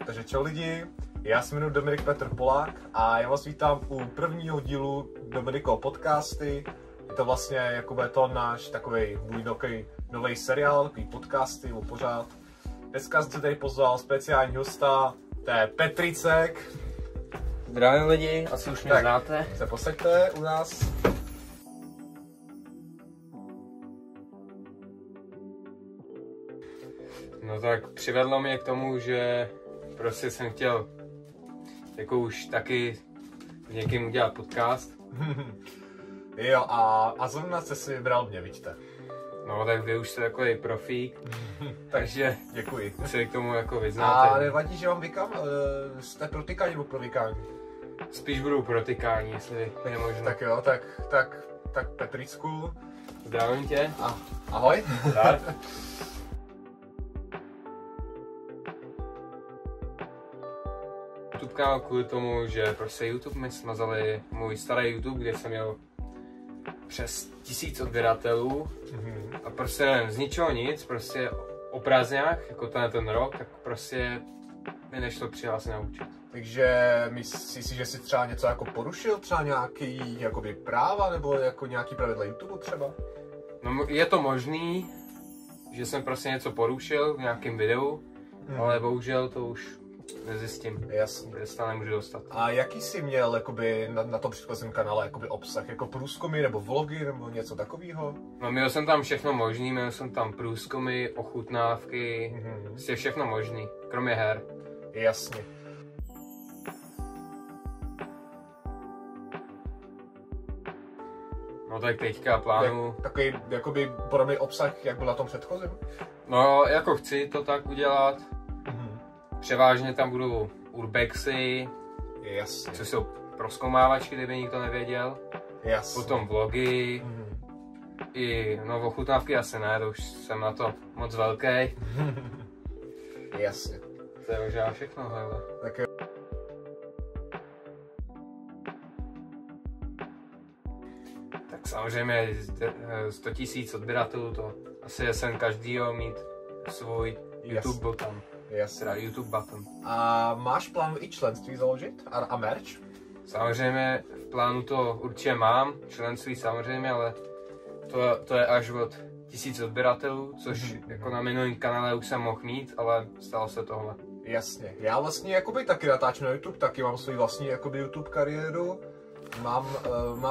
Takže čau lidi, já se jmenuji Dominik Petr Polák a já vás vítám u prvního dílu Dominikovo podcasty. Je to vlastně jako bude to náš takový můj nový seriál, takový podcasty o pořád. Dneska jsem tady pozval speciální hosta, to je Petricek. Zdravím lidi, asi už mě znáte. Se posaďte u nás. No tak přivedlo mě k tomu, že prostě jsem chtěl jako už taky s někým udělat podcast. Jo, a zrovna jste si vybral mě, vidíte. No tak vy už jste takový profík, takže děkuji. se k tomu jako vyznáte. A nevadí, že vám vykám? Jste protykání nebo provykání? Spíš budu protykání, jestli je možno. Tak jo, tak Petricku. Zdravím tě. Ahoj. Tak. YouTube kanál kvůli tomu, že prostě YouTube mi smazali můj starý YouTube, kde jsem měl přes 1000 odběratelů a prostě nevím, z ničeho nic, prostě o prázdninách, jako ten rok, tak prostě mi nešlo přihlásit na účet. Takže myslíš si, že jsi třeba něco jako porušil, třeba nějaký jakoby práva nebo jako nějaký pravidla YouTube třeba? No je to možný, že jsem prostě něco porušil v nějakém videu, ale bohužel to už nezjistím. Jasně. Kde se tam nemůžu dostat. A jaký jsi měl jakoby, na tom předchozím kanále jakoby obsah? Jako průzkumy nebo vlogy nebo něco takového? No měl jsem tam všechno možný, měl jsem tam průzkumy, ochutnávky, prostě všechno možný, kromě her. Jasně. No tak teďka plánu. Takový jakoby podobný obsah, jak byl na tom předchozím? No jako chci to tak udělat. Převážně tam budou urbexy, jasně. Což jsou prozkoumávačky, kdyby nikdo nevěděl. Jasně. Potom vlogy, i no ochutnávky asi ne, to už jsem na to moc velký. Jasně. To je možná všechno, hele. Tak jo. Tak samozřejmě 100 000 odběratelů, to asi je sen každýho mít svůj YouTube button. Teda YouTube button. A máš plán i členství založit? A merch? Samozřejmě v plánu to určitě mám, členství samozřejmě, ale to je až od 1000 odběratelů, což jako na minulém kanále už jsem mohl mít, ale stalo se tohle. Jasně. Já vlastně jakoby taky natáčím na YouTube, taky mám svůj vlastní jakoby YouTube kariéru. Mám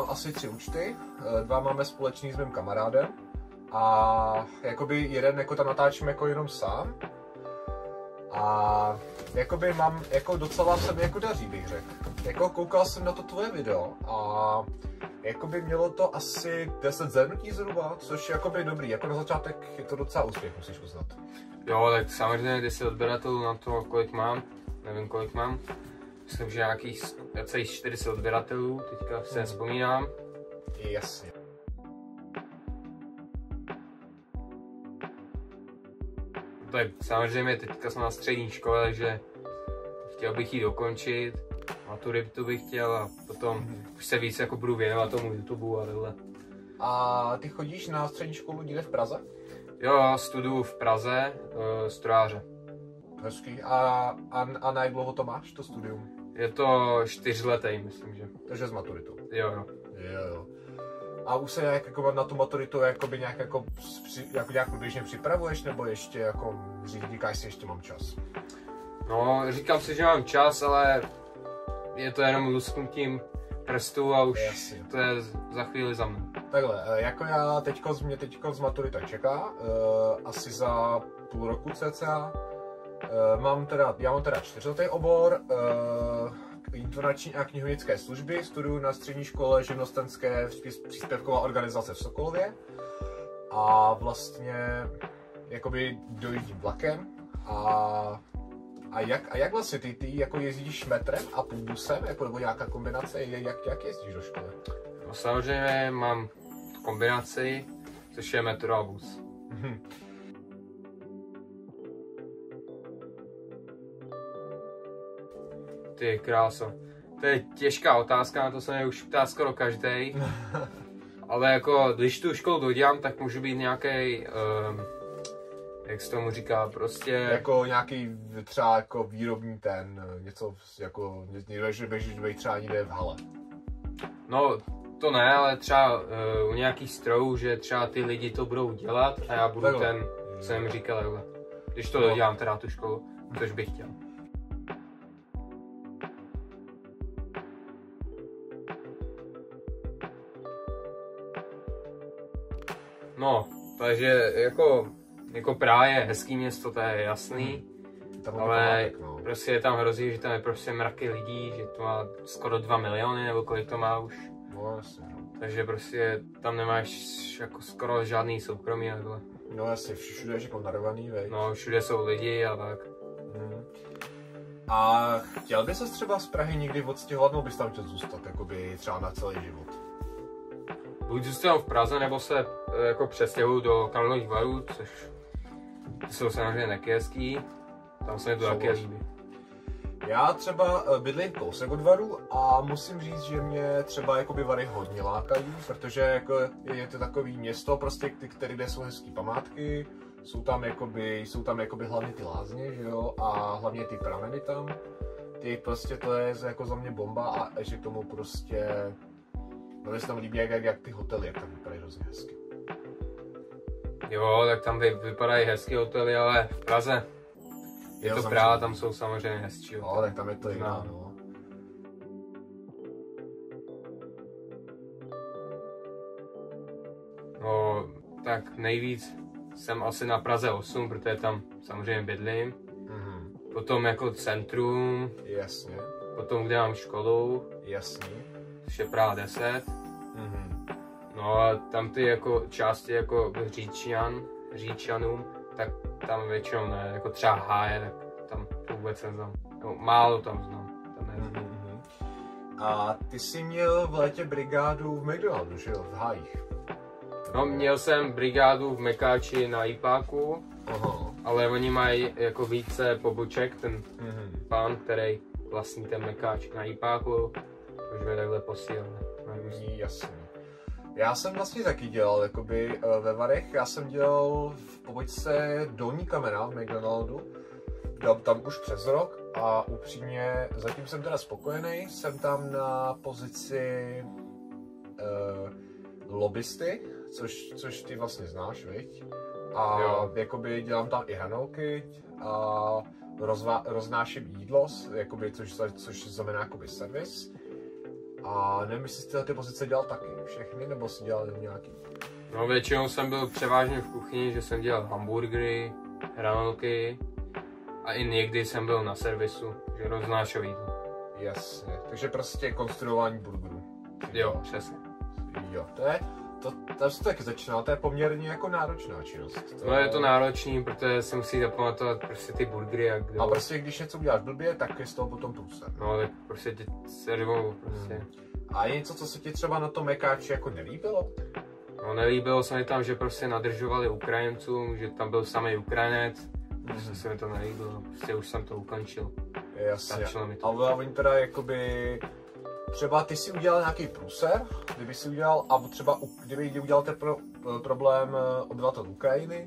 asi 3 účty, 2 máme společný s mým kamarádem a jakoby jeden jako tam natáčím jako jenom sám. A jakoby mám, jako docela se mi jako daří, bych řekl. Jako koukal jsem na to tvoje video a jakoby mělo to asi 10 zhrnutí zhruba, což je jakoby dobrý, jako na začátek je to docela úspěch, musíš uznat. Jo, tak samozřejmě 10 odběratelů na to, kolik mám, nevím kolik mám. Myslím, že nějakých 40 odběratelů, teďka si nevzpomínám. Jasně. Tak samozřejmě teďka jsem na střední škole, takže chtěl bych ji dokončit, maturitu bych chtěl a potom už se víc jako budu věnovat tomu YouTube a takhle. A ty chodíš na střední školu někde v Praze? Jo, studuju v Praze, strojáře. Hezký. A na jak dlouho to máš, to studium? Je to 4letý, myslím, že. Takže s maturitou? Jo. A už se nějak jako na tu maturitu jakoby nějak jako nějak průběžně připravuješ, nebo ještě jako říkáš si, ještě mám čas? No, říkám si, že mám čas, ale je to jenom lusknutím prstů a už to je za chvíli za mnou. Takhle, jako mě teďko z maturita čeká, asi za půl roku cca. Já mám teda 4letý obor, informační a knihovnické služby, studuju na střední škole živnostenské příspěvková organizace v Sokolově a vlastně jakoby dojíždím vlakem a jak vlastně ty jako jezdíš metrem a půlbusem, jako nebo nějaká kombinace, jak jezdíš do školy? No samozřejmě mám kombinaci, což je metro a bus. Ty kráso. To je těžká otázka, na to se mě už ptá skoro každý. Ale jako, když tu školu dodělám, tak můžu být nějaký jak se tomu říká, prostě... Jako nějaký třeba jako výrobní něco jako, že běžíš třeba někde v hale. No, to ne, ale třeba u nějakých strojů, že třeba ty lidi to budou dělat a já budu takhle. ten, co jim říkal, takhle. Když to dodělám teda tu školu, což bych chtěl. No, takže jako Praha je hezký město, to je jasný, ale prostě tam hrozí, že tam je prostě mraky lidí, že to má skoro 2 miliony, nebo kolik to má už. No jasně. Takže prostě tam nemáš jako skoro žádný soukromí a tohle. No jasně, všude je jako narvaný, veď. No, všude jsou lidi a tak. A chtěl by ses třeba z Prahy někdy odstěhovat, nebo bys tam chtěl zůstat, jakoby třeba na celý život? Buď zůstanu v Praze, nebo se jako přestěhuju do Karlových Varů, což jsou samozřejmě taky hezký. Tam se mi to taky líbí. Já třeba bydlím kousek od Varu a musím říct, že mě třeba jakoby Vary hodně lákají, protože jako je to takový město, prostě, kde jsou hezký památky, jsou tam jakoby hlavně ty lázně, že jo, a hlavně ty prameny tam. Ty prostě to je jako za mě bomba a že k tomu prostě, no mě se tam líbí jak ty hotely, jak tam vypadají hrozně hezky. Jo, tak tam vypadají hezký hotely, ale v Praze je to Praha, tam jsou samozřejmě hezčí hotely. No, tak tam je to jiná, no. No, tak nejvíc jsem asi na Praze 8, protože tam samozřejmě bydlím. Potom jako centrum. Jasně. Potom, kde mám školu. Jasně. Což je Praha 10. No a tam ty jako části jako Říčanům, tak tam většinou ne, jako třeba Háje, tak tam vůbec neznám. No, málo tam znám. Tam neznám. A ty jsi měl v létě brigádu v McDonaldu, že jo, v Hájích? No, měl jsem brigádu v Mekáči na Ipáku, ale oni mají jako více poboček, ten pán, který vlastní ten Mekáč na Ipáku, už mě takhle posílal. Jasně. Já jsem vlastně taky dělal, jakoby ve Varech, já jsem dělal v pobočce Dolní Kamena v McDonaldu, tam už přes rok a upřímně zatím jsem teda spokojený, jsem tam na pozici lobbysty, což ty vlastně znáš, viď? A jakoby dělám tam i hranolky a roznáším jídlo, jakoby, což znamená jakoby servis. A nevím, jestli jsi ty pozice dělal taky všechny, nebo jsi dělal nějaký? No většinou jsem byl převážně v kuchyni, že jsem dělal hamburgery, hranolky a i někdy jsem byl na servisu, že roznášel jídlo. Jasně, takže prostě konstruování burgerů. Jo, přesně. Jo, to se taky začíná, to je poměrně jako náročná činnost. No je to náročný, protože si musí zapamatovat prostě ty burgery a kdo... A prostě když něco uděláš blbě, tak je z toho potom průser. No tak prostě tě servou prostě. A je něco, co se ti třeba na tom Mekáči jako nelíbilo? No nelíbilo se mi tam, že prostě nadržovali Ukrajincům, že tam byl samý Ukrajinec. Prostě se mi to nelíbilo, prostě už jsem to ukončil. Jasně, ale oni teda jakoby... Třeba ty si udělal nějaký průser, kdyby si udělal, a třeba kdyby udělal ten problém obyvatel Ukrajiny,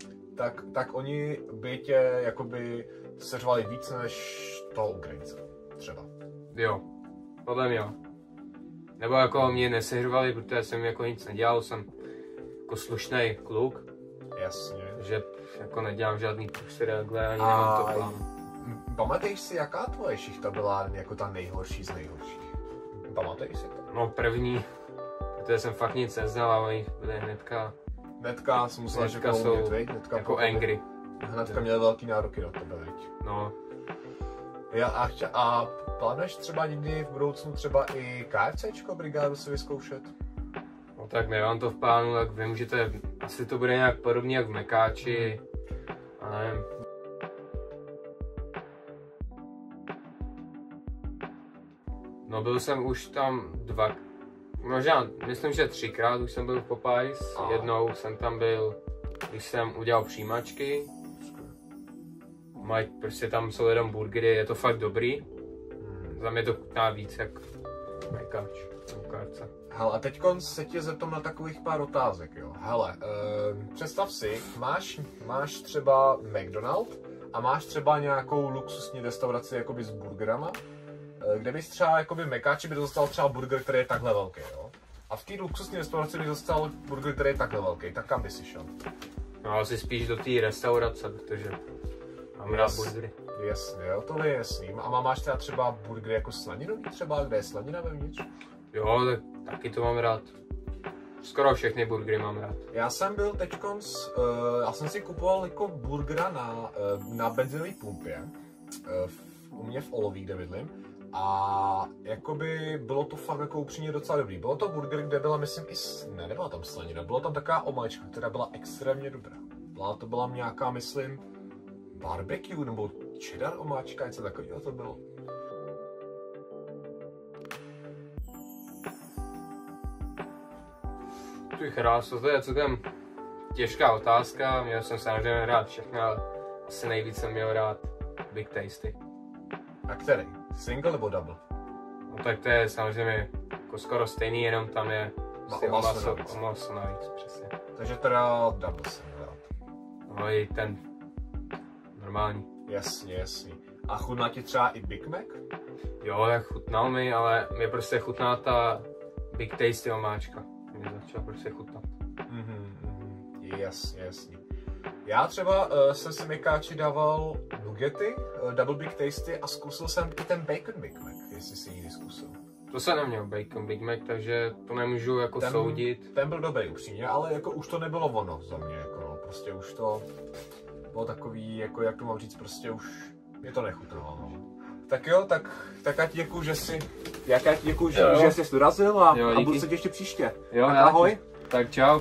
tak oni by tě jakoby seřvali víc než toho Ukrajince, třeba. Jo, podle mě jo. Nebo jako mě neseřvali, protože jsem jako nic nedělal, jsem jako slušnej kluk. Jasně. Že jako nedělám žádný průser, takhle ani nemám to plán. Pamatuješ si, jaká tvoje šichta byla jako ta nejhorší z nejhorších? Pamatuješ si to? No první, protože jsem fakt nic neznal a oni byli hnedka... Hnedka jsem musela, že jsou umět, hnedka jako angry. Hnedka měli velký nároky na tebe, veď? No. A plánuješ třeba někdy v budoucnu třeba i KFCčko brigádu si vyzkoušet? No tak nemám to v plánu, tak vím, že to je, asi to bude nějak podobně jak v Mekáči. A nevím. No byl jsem už tam možná, myslím, že 3krát už jsem byl v Popeyes. Jednou jsem tam byl, když jsem udělal přijímačky. Prostě tam jsou jenom burgery, je to fakt dobrý. Za mě to chutná víc jak Mekáč, ukázce. Hele, a teďkon se tě zeptám na takových pár otázek, jo. Hele, představ si, máš třeba McDonald's a máš třeba nějakou luxusní restauraci jakoby s burgerama, kde bys třeba jakoby Mekáči by dostal třeba burger, který je takhle velký, jo. A v té luxusní restauraci by dostal burger, který je takhle velký, tak kam by si šel? No asi spíš do té restaurace, protože mám rád burgery. Jasně, jo, to je jasný. A máš třeba burgery jako slaninový třeba, kde je slanina vevnitř? Jo, tak taky to mám rád. Skoro všechny burgery mám rád. Já jsem byl teďkonc, já jsem si kupoval jako burgera na benzinové pumpě, u mě v Oloví, kde bydlím. A jakoby bylo to fakt jako upřímně docela dobrý. Bylo to burger, kde byla, myslím, nebyla tam slanina, byla tam taková omáčka, která byla extrémně dobrá. To byla nějaká, myslím, barbecue nebo cheddar omáčka, něco takového to bylo. Ty krásno, to je celkem těžká otázka, měl jsem samozřejmě rád všechno, ale asi nejvíc jsem měl rád Big Tasty. A který? Single nebo double? No tak to je samozřejmě jako skoro stejný, jenom tam je o maso navíc, přesně. Takže teda double jsem rád. No i ten normální. Jasně, jasně. A chutná ti třeba i Big Mac? Jo, tak chutnal mi, ale mě prostě chutná ta Big Tasty omáčka. Mě začala prostě chutnat. Jasně, jasně. Já třeba jsem si Mekáči dával nuggety, Double Big Tasty a zkusil jsem i ten Bacon Big Mac, jestli si někdy zkusil. To jsem neměl Bacon Big Mac, takže to nemůžu jako soudit. Ten byl dobrý upřímně, ale jako už to nebylo ono za mě, jako no, prostě už to bylo takový, jako jak to mám říct, prostě už mě to nechutnalo, no. Tak jo, tak já ti děkuju, že jsi dorazil a budu se tě ještě příště. Jo, tak ahoj. Tak čau.